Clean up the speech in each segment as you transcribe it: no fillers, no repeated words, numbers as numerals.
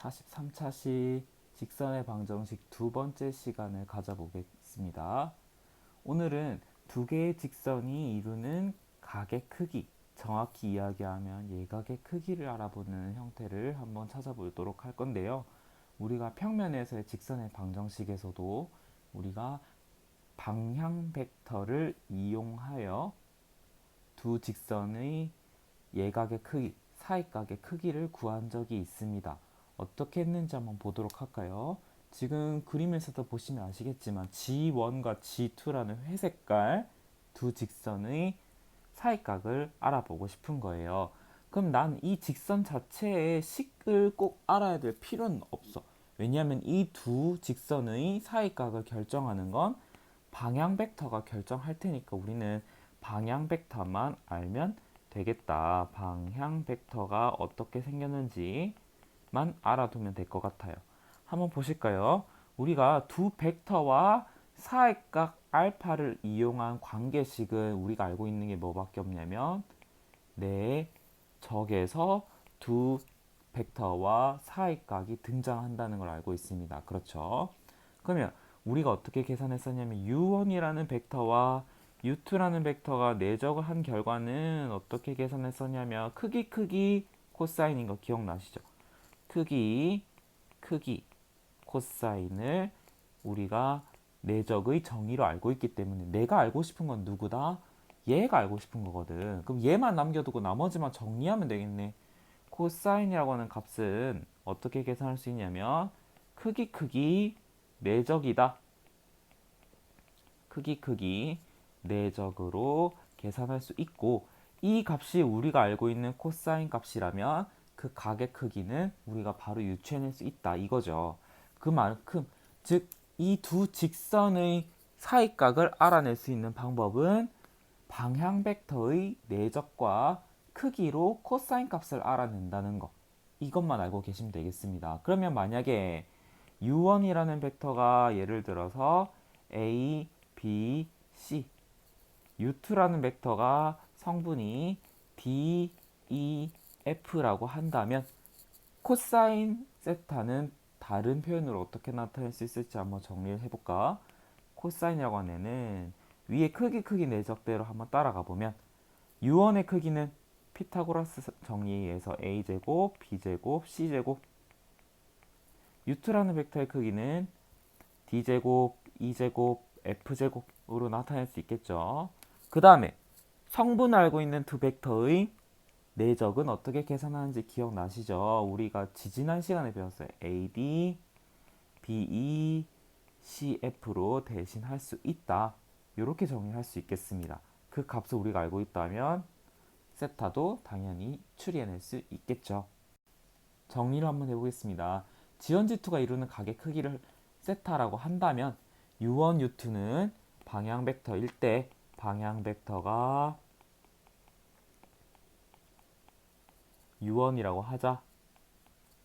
43차시 직선의 방정식 두 번째 시간을 가져보겠습니다. 오늘은 두 개의 직선이 이루는 각의 크기, 정확히 이야기하면 예각의 크기를 알아보는 형태를 한번 찾아보도록 할 건데요. 우리가 평면에서의 직선의 방정식에서도 우리가 방향 벡터를 이용하여 두 직선의 예각의 크기, 사이각의 크기를 구한 적이 있습니다. 어떻게 했는지 한번 보도록 할까요? 지금 그림에서도 보시면 아시겠지만 G1과 G2라는 회색깔 두 직선의 사이각을 알아보고 싶은 거예요. 그럼 난 이 직선 자체의 식을 꼭 알아야 될 필요는 없어. 왜냐하면 이 두 직선의 사이각을 결정하는 건 방향 벡터가 결정할 테니까 우리는 방향 벡터만 알면 되겠다. 방향 벡터가 어떻게 생겼는지만 알아두면 될 것 같아요. 한번 보실까요? 우리가 두 벡터와 사이각 알파를 이용한 관계식은 우리가 알고 있는 게 뭐밖에 없냐면 내 적에서 두 벡터와 사이각이 등장한다는 걸 알고 있습니다. 그렇죠? 그러면 우리가 어떻게 계산했었냐면 u1이라는 벡터와 u2라는 벡터가 내적을 한 결과는 어떻게 계산했었냐면 크기 코사인인 거 기억나시죠? 크기 코사인을 우리가 내적의 정의로 알고 있기 때문에 내가 알고 싶은 건 누구다? 얘가 알고 싶은 거거든. 그럼 얘만 남겨두고 나머지만 정리하면 되겠네. 코사인이라고 하는 값은 어떻게 계산할 수 있냐면 크기 내적이다. 크기 내적으로 계산할 수 있고 이 값이 우리가 알고 있는 코사인 값이라면 그 각의 크기는 우리가 바로 유추해낼 수 있다 이거죠. 그만큼 즉 이 두 직선의 사이각을 알아낼 수 있는 방법은 방향 벡터의 내적과 크기로 코사인 값을 알아낸다는 거. 이것만 알고 계시면 되겠습니다. 그러면 만약에 u1이라는 벡터가 예를 들어서 a, b, c, u2라는 벡터가 성분이 d, e, f라고 한다면 코사인 세타는 다른 표현으로 어떻게 나타낼 수 있을지 한번 정리를 해볼까? 코사인이라고 하는 애는 위에 크기 내적대로 한번 따라가 보면 u1의 크기는 피타고라스 정리에 의해서 a제곱, b제곱, c제곱 u2라는 벡터의 크기는 d제곱, e제곱, f제곱으로 나타낼 수 있겠죠. 그 다음에 성분 알고 있는 두 벡터의 내적은 어떻게 계산하는지 기억나시죠? 우리가 지지난 시간에 배웠어요. AD, BE, CF로 대신할 수 있다. 이렇게 정의할 수 있겠습니다. 그 값을 우리가 알고 있다면 세타도 당연히 추리해낼 수 있겠죠. 정리를 한번 해보겠습니다. 지연지투가 이루는 각의 크기를 세타라고 한다면 U1, U2는 방향 벡터일 때 방향 벡터가 U1이라고 하자.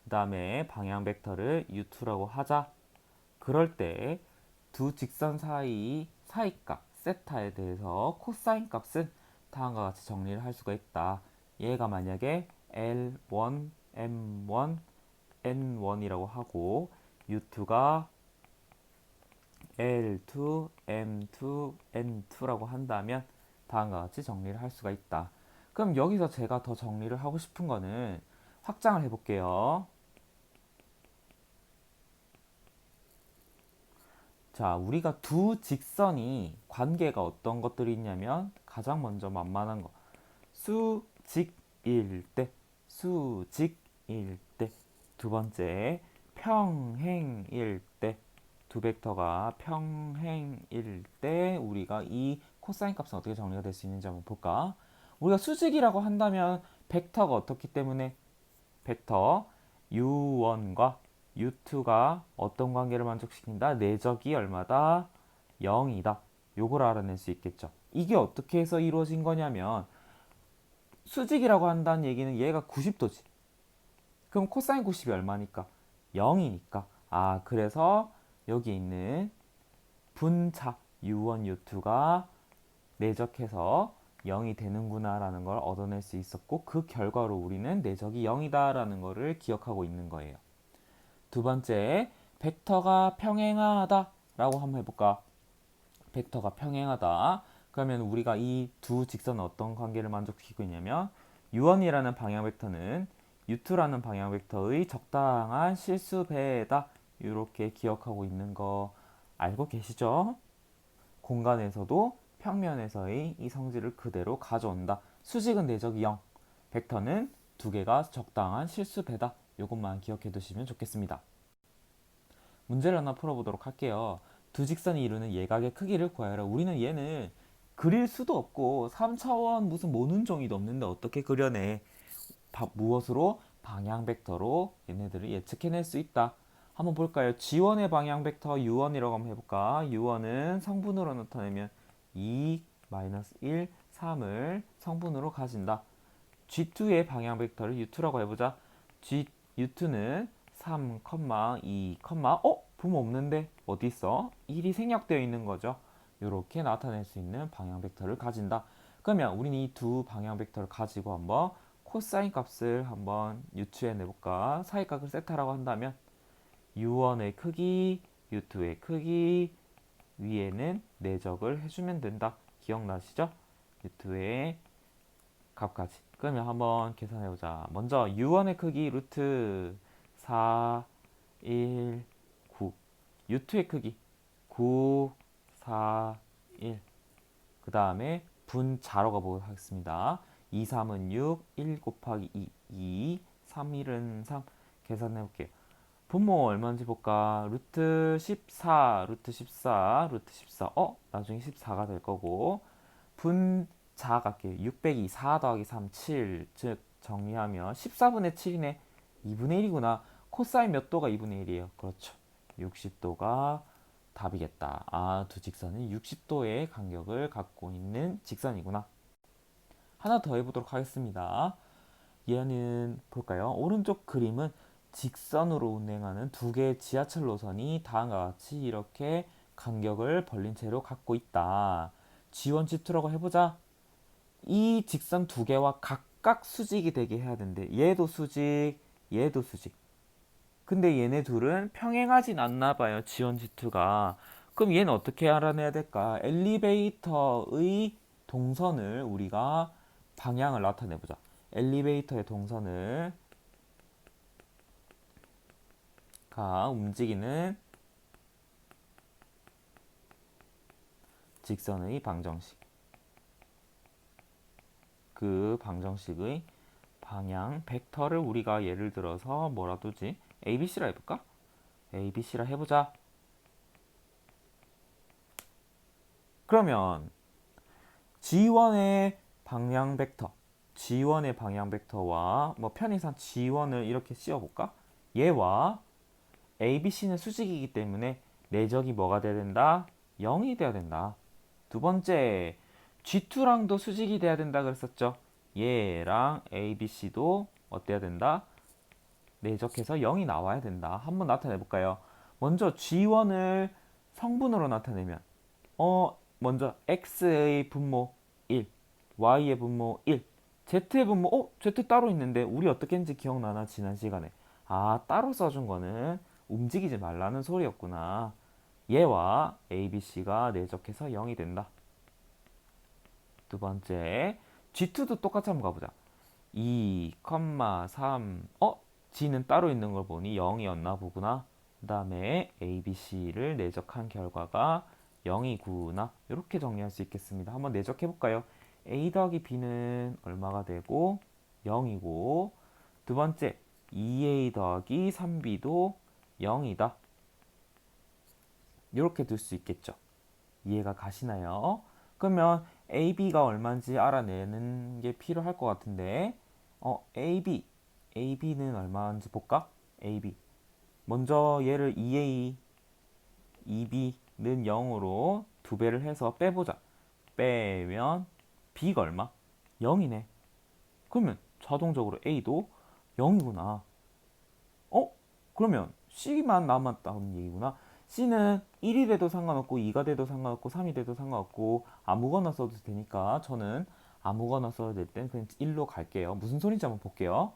그 다음에 방향 벡터를 U2라고 하자. 그럴 때 두 직선 사이 사이값 세타에 대해서 코사인 값은 다음과 같이 정리를 할 수가 있다. 얘가 만약에 L1, M1, N1이라고 하고 U2가 L2, M2, N2라고 한다면 다음과 같이 정리를 할 수가 있다. 그럼 여기서 제가 더 정리를 하고 싶은 거는 확장을 해볼게요. 자, 우리가 두 직선이 관계가 어떤 것들이 있냐면 가장 먼저 만만한 거 수직일 때 수직일 때 두 번째 평행일 때 두 벡터가 평행일 때 우리가 이 코사인 값은 어떻게 정리가 될 수 있는지 한번 볼까? 우리가 수직이라고 한다면 벡터가 어떻기 때문에 벡터 u1과 u2가 어떤 관계를 만족시킨다? 내적이 얼마다? 0이다. 요걸 알아낼 수 있겠죠. 이게 어떻게 해서 이루어진 거냐면 수직이라고 한다는 얘기는 얘가 90도지. 그럼 코사인 90이 얼마니까? 0이니까. 아, 그래서 여기 있는 분차 u1, u2가 내적해서 0이 되는구나 라는 걸 얻어낼 수 있었고 그 결과로 우리는 내적이 0이다 라는 거를 기억하고 있는 거예요. 두 번째, 벡터가 평행하다 라고 한번 해볼까? 벡터가 평행하다. 그러면 우리가 이 두 직선은 어떤 관계를 만족시키고 있냐면 u1이라는 방향 벡터는 u2라는 방향 벡터의 적당한 실수배다. 이렇게 기억하고 있는 거 알고 계시죠? 공간에서도 평면에서의 이 성질을 그대로 가져온다. 수직은 내적이 0, 벡터는 두 개가 적당한 실수배다. 이것만 기억해 두시면 좋겠습니다. 문제를 하나 풀어보도록 할게요. 두 직선이 이루는 예각의 크기를 구하여라. 우리는 얘는 그릴 수도 없고 3차원 무슨 모눈종이도 없는데 어떻게 그려내? 무엇으로? 방향 벡터로 얘네들을 예측해낼 수 있다. 한번 볼까요? G1의 방향 벡터 U1이라고 한번 해볼까? U1은 성분으로 나타내면 2, 1, 3을 성분으로 가진다. G2의 방향 벡터를 U2라고 해보자. U2는 3, 2, 부모 없는데 어디 있어? 1이 생략되어 있는 거죠. 이렇게 나타낼 수 있는 방향 벡터를 가진다. 그러면 우리는 이 두 방향 벡터를 가지고 한번 코사인 값을 한번 유추해 내볼까? 사이각을 세타라고 한다면 U1의 크기, U2의 크기, 위에는 내적을 해주면 된다. 기억나시죠? U2의 값까지. 그러면 한번 계산해보자. 먼저 U1의 크기 루트 4, 1, 9. U2의 크기 9, 4, 1. 그 다음에 분자로 가보도록 하겠습니다. 2, 3은 6, 1 곱하기 2, 2, 3, 1은 3. 계산해볼게요. 분모 얼마인지 볼까? 루트 14, 루트 14, 루트 14. 나중에 14가 될 거고. 분자 갈게요. 602, 4 더하기 3, 7. 즉, 정리하면 14분의 7이네. 2분의 1이구나. 코사인 몇 도가 2분의 1이에요? 그렇죠. 60도가 답이겠다. 두 직선은 60도의 간격을 갖고 있는 직선이구나. 하나 더 해보도록 하겠습니다. 얘는 볼까요? 오른쪽 그림은 직선으로 운행하는 두 개의 지하철 노선이 다음과 같이 이렇게 간격을 벌린 채로 갖고 있다. G1, G2라고 해보자. 이 직선 두 개와 각각 수직이 되게 해야 된대. 얘도 수직, 얘도 수직. 근데 얘네 둘은 평행하진 않나 봐요. G1, G2가. 그럼 얘는 어떻게 알아내야 될까? 엘리베이터의 동선을 우리가 방향을 나타내보자. 엘리베이터의 동선을 움직이는 직선의 방정식. 그 방정식의 방향 벡터를 우리가 예를 들어서 뭐라 두지? ABC라 해볼까? ABC라 해보자. 그러면 G1의 방향 벡터, G1의 방향 벡터와 뭐 편의상 G1을 이렇게 씌워볼까? 얘와 ABC는 수직이기 때문에 내적이 뭐가 돼야 된다? 0이 돼야 된다. 두 번째, G2랑도 수직이 돼야 된다 그랬었죠? 얘랑 ABC도 어때야 된다? 내적해서 0이 나와야 된다. 한번 나타내 볼까요? 먼저 G1을 성분으로 나타내면 먼저 X의 분모 1, Y의 분모 1, Z의 분모 Z 따로 있는데 우리 어떻게 했는지 기억나나? 지난 시간에 따로 써준 거는 움직이지 말라는 소리였구나. 얘와 ABC가 내적해서 0이 된다. 두 번째, G2도 똑같이 한번 가보자. 2, 3, G는 따로 있는 걸 보니 0이었나 보구나. 그 다음에 ABC를 내적한 결과가 0이구나. 이렇게 정리할 수 있겠습니다. 한번 내적해 볼까요? A 더하기 B는 얼마가 되고 0이고, 두 번째 2A 더하기 3B도 0이다. 이렇게 둘 수 있겠죠. 이해가 가시나요? 그러면 AB가 얼마인지 알아내는 게 필요할 것 같은데, AB는 얼마인지 볼까? AB. 먼저 얘를 2A, 2B는 0으로 두 배를 해서 빼보자. 빼면 B가 얼마? 0이네. 그러면 자동적으로 A도 0이구나. 그러면 C만 남았다는 얘기구나. C는 1이 돼도 상관없고 2가 돼도 상관없고 3이 돼도 상관없고 아무거나 써도 되니까 저는 아무거나 써야 될 땐 그냥 1로 갈게요. 무슨 소리인지 한번 볼게요.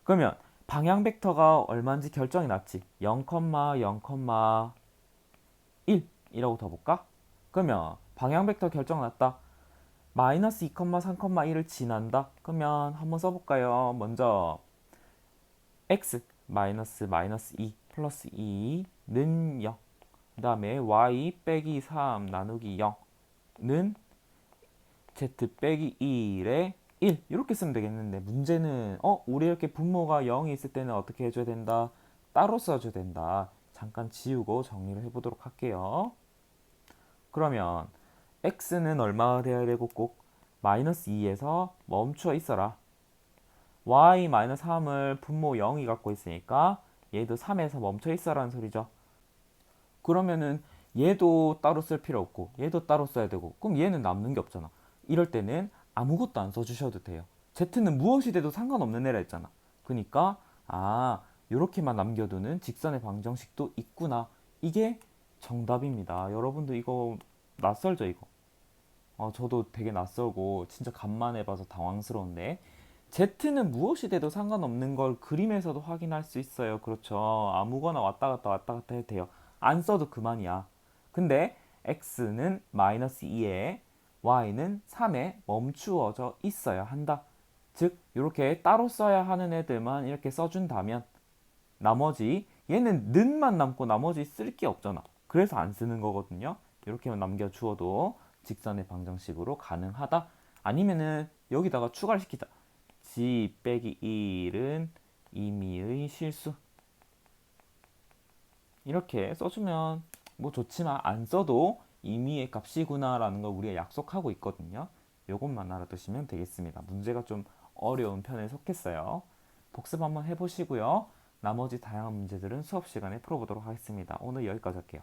그러면 방향 벡터가 얼마인지 결정이 났지. 0, 0,1이라고 더 볼까? 그러면 방향 벡터 결정 났다. 마이너스 2, 3,1을 지난다. 그러면 한번 써볼까요? 먼저 x 마이너스 2 플러스 2는 0. 그 다음에 y 빼기 3 나누기 0는 z 빼기 1에 1 이렇게 쓰면 되겠는데 문제는 우리 이렇게 분모가 0이 있을 때는 어떻게 해줘야 된다? 따로 써줘야 된다. 잠깐 지우고 정리를 해보도록 할게요. 그러면 x는 얼마가 되어야 되고 꼭 마이너스 2에서 멈춰 있어라. y 마이너스 3을 분모 0이 갖고 있으니까 얘도 3에서 멈춰 있어라는 소리죠. 그러면은 얘도 따로 쓸 필요 없고 얘도 따로 써야 되고 그럼 얘는 남는 게 없잖아. 이럴 때는 아무것도 안 써주셔도 돼요. z는 무엇이 돼도 상관없는 애라 했잖아. 그러니까 요렇게만 남겨두는 직선의 방정식도 있구나. 이게 정답입니다. 여러분도 이거 낯설죠 이거? 저도 되게 낯설고 진짜 간만에 봐서 당황스러운데 Z는 무엇이 돼도 상관없는 걸 그림에서도 확인할 수 있어요. 그렇죠. 아무거나 왔다 갔다 해도 돼요. 안 써도 그만이야. 근데 X는 마이너스 2에 Y는 3에 멈추어져 있어야 한다. 즉 이렇게 따로 써야 하는 애들만 이렇게 써준다면 나머지 얘는 는만 남고 나머지 쓸 게 없잖아. 그래서 안 쓰는 거거든요. 이렇게만 남겨주어도 직선의 방정식으로 가능하다. 아니면은 여기다가 추가를 시키자. g 빼기 1은 임의의 실수. 이렇게 써주면 뭐 좋지만 안 써도 임의의 값이구나 라는 걸 우리가 약속하고 있거든요. 요것만 알아두시면 되겠습니다. 문제가 좀 어려운 편에 속했어요. 복습 한번 해보시고요. 나머지 다양한 문제들은 수업 시간에 풀어보도록 하겠습니다. 오늘 여기까지 할게요.